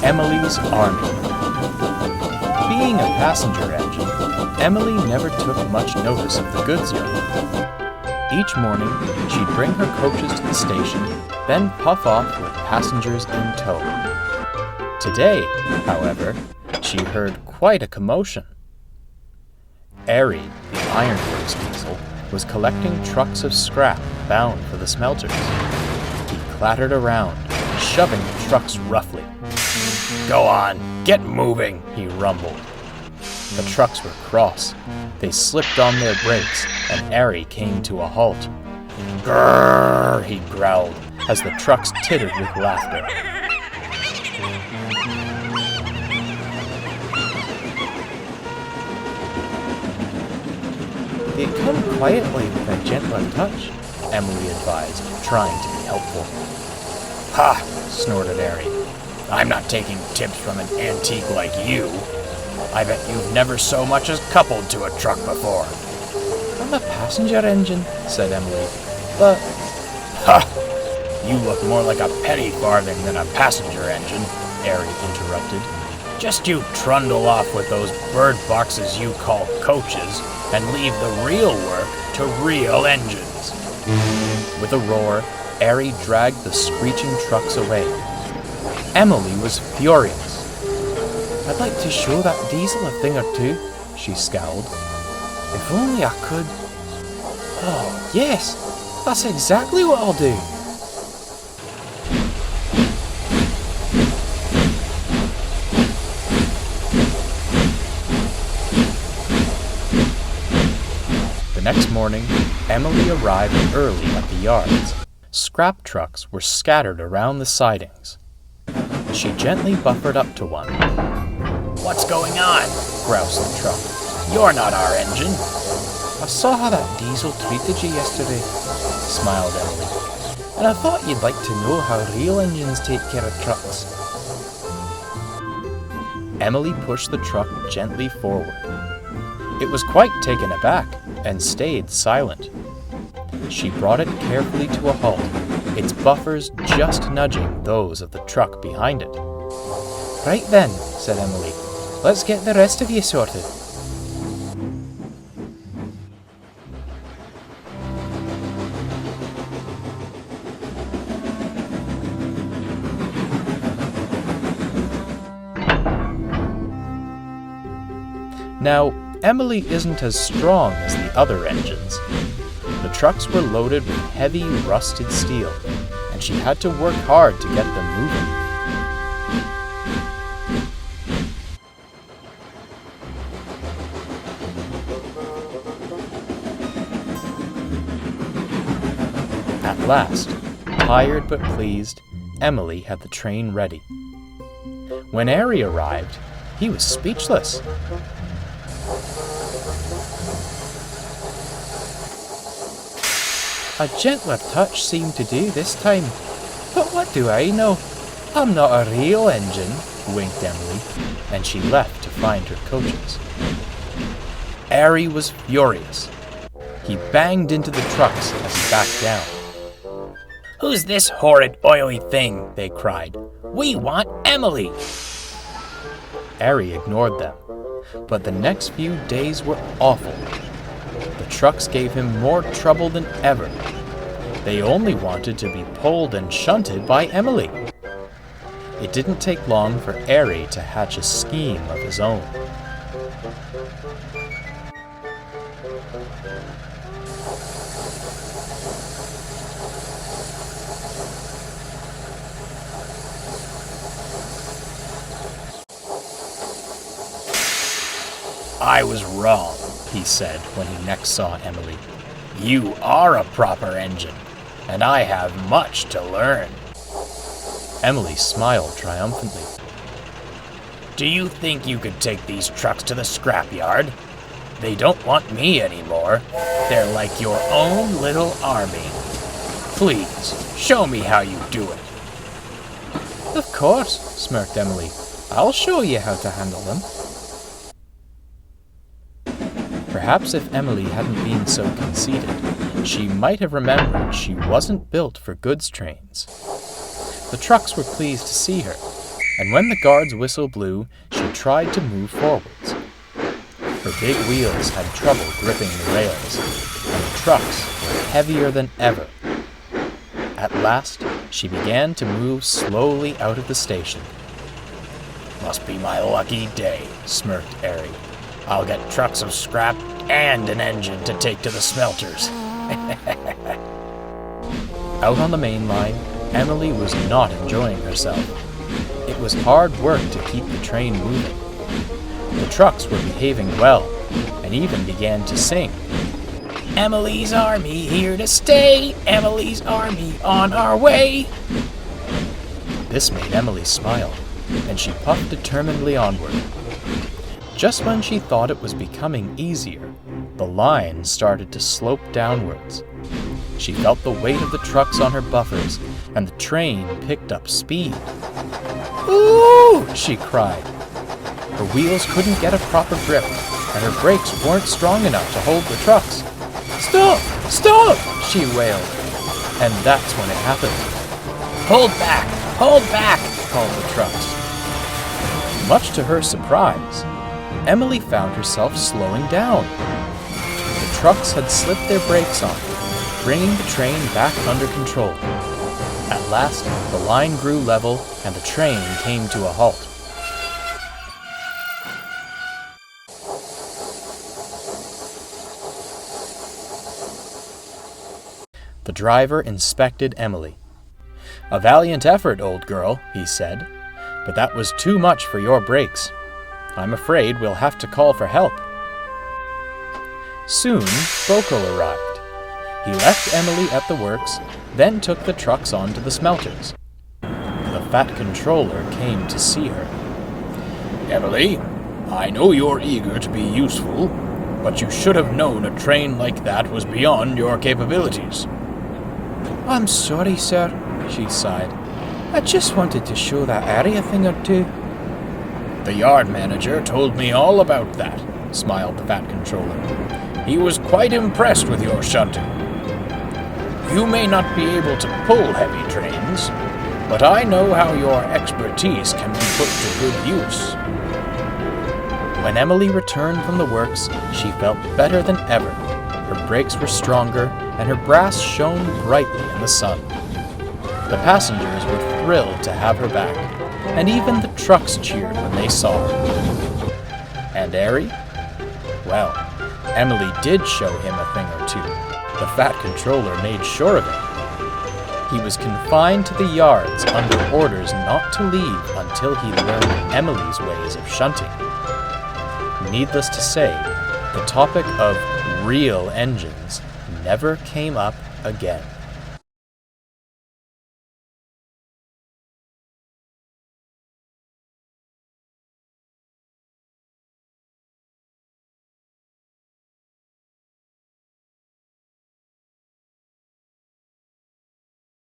Emily's Army. Being a passenger engine, Emily never took much notice of the goods yard. Each morning, she'd bring her coaches to the station, then puff off with passengers in tow. Today, however, she heard quite a commotion. Arry, the ironworks diesel, was collecting trucks of scrap bound for the smelters. He clattered around, shoving the trucks roughly. "Go on, get moving," he rumbled. The trucks were cross. They slipped on their brakes, and Arry came to a halt. "Grrr," he growled, as the trucks tittered with laughter. "They come quietly with a gentler touch," Emily advised, trying to be helpful. "Ha!" snorted Arry. "I'm not taking tips from an antique like you. I bet you've never so much as coupled to a truck before." "I'm a passenger engine," said Emily, "but—" "Ha! You look more like a penny farthing than a passenger engine," Arry interrupted. "Just you trundle off with those bird boxes you call coaches and leave the real work to real engines." With a roar, Arry dragged the screeching trucks away. Emily was furious. "I'd like to show that diesel a thing or two," she scowled. "If only I could." "Oh, yes, that's exactly what I'll do." The next morning, Emily arrived early at the yards. Scrap trucks were scattered around the sidings. She gently buffered up to one. "What's going on?" groused the truck. "You're not our engine." "I saw how that diesel treated you yesterday," smiled Emily, "and I thought you'd like to know how real engines take care of trucks." Emily pushed the truck gently forward. It was quite taken aback and stayed silent. She brought it carefully to a halt, its buffers just nudging those of the truck behind it. "Right then," said Emily, "let's get the rest of you sorted." Now, Emily isn't as strong as the other engines. The trucks were loaded with heavy, rusted steel, and she had to work hard to get them moving. At last, tired but pleased, Emily had the train ready. When Arry arrived, he was speechless. "A gentler touch seemed to do this time. But what do I know? I'm not a real engine," winked Emily, and she left to find her coaches. Arry was furious. He banged into the trucks as he backed down. "Who's this horrid, oily thing?" they cried. "We want Emily!" Arry ignored them, but the next few days were awful. The trucks gave him more trouble than ever. They only wanted to be pulled and shunted by Emily. It didn't take long for Arry to hatch a scheme of his own. "I was wrong," he said when he next saw Emily. "You are a proper engine, and I have much to learn." Emily smiled triumphantly. "Do you think you could take these trucks to the scrapyard? They don't want me anymore. They're like your own little army. Please, show me how you do it." "Of course," smirked Emily. "I'll show you how to handle them." Perhaps if Emily hadn't been so conceited, she might have remembered she wasn't built for goods trains. The trucks were pleased to see her. and when the guard's whistle blew, she tried to move forwards. Her big wheels had trouble gripping the rails, and the trucks were heavier than ever. At last, she began to move slowly out of the station. Must be my lucky day, smirked Arry. I'll get trucks of scrap and an engine to take to the smelters. Out on the main line, Emily was not enjoying herself. It was hard work to keep the train moving. The trucks were behaving well, and even began to sing. Emily's army here to stay, Emily's army on our way. This made Emily smile, and she puffed determinedly onward. Just when she thought it was becoming easier, the line started to slope downwards. She felt the weight of the trucks on her buffers, and the train picked up speed. "Ooh!" she cried. Her wheels couldn't get a proper grip, and her brakes weren't strong enough to hold the trucks. "Stop! Stop!" she wailed. And that's when it happened. Hold back! Hold back! Called the trucks. Much to her surprise, Emily found herself slowing down. The trucks had slipped their brakes on, bringing the train back under control. At last, the line grew level, and the train came to a halt. The driver inspected Emily. "A valiant effort, old girl," he said, "but that was too much for your brakes. I'm afraid we'll have to call for help." Soon, Boko arrived. He left Emily at the works, then took the trucks on to the smelters. The fat controller came to see her. Emily, I know you're eager to be useful, but you should have known a train like that was beyond your capabilities. "I'm sorry, sir," she sighed. "I just wanted to show that Arry a thing or two." The yard manager told me all about that, smiled the fat controller. He was quite impressed with your shunting. You may not be able to pull heavy trains, but I know how your expertise can be put to good use. When Emily returned from the works, she felt better than ever. Her brakes were stronger, and her brass shone brightly in the sun. The passengers were thrilled to have her back, and even the trucks cheered when they saw her. And Arry? Well, Emily did show him a thing or two. The fat controller made sure of it. He was confined to the yards under orders not to leave until he learned Emily's ways of shunting. Needless to say, the topic of real engines never came up again.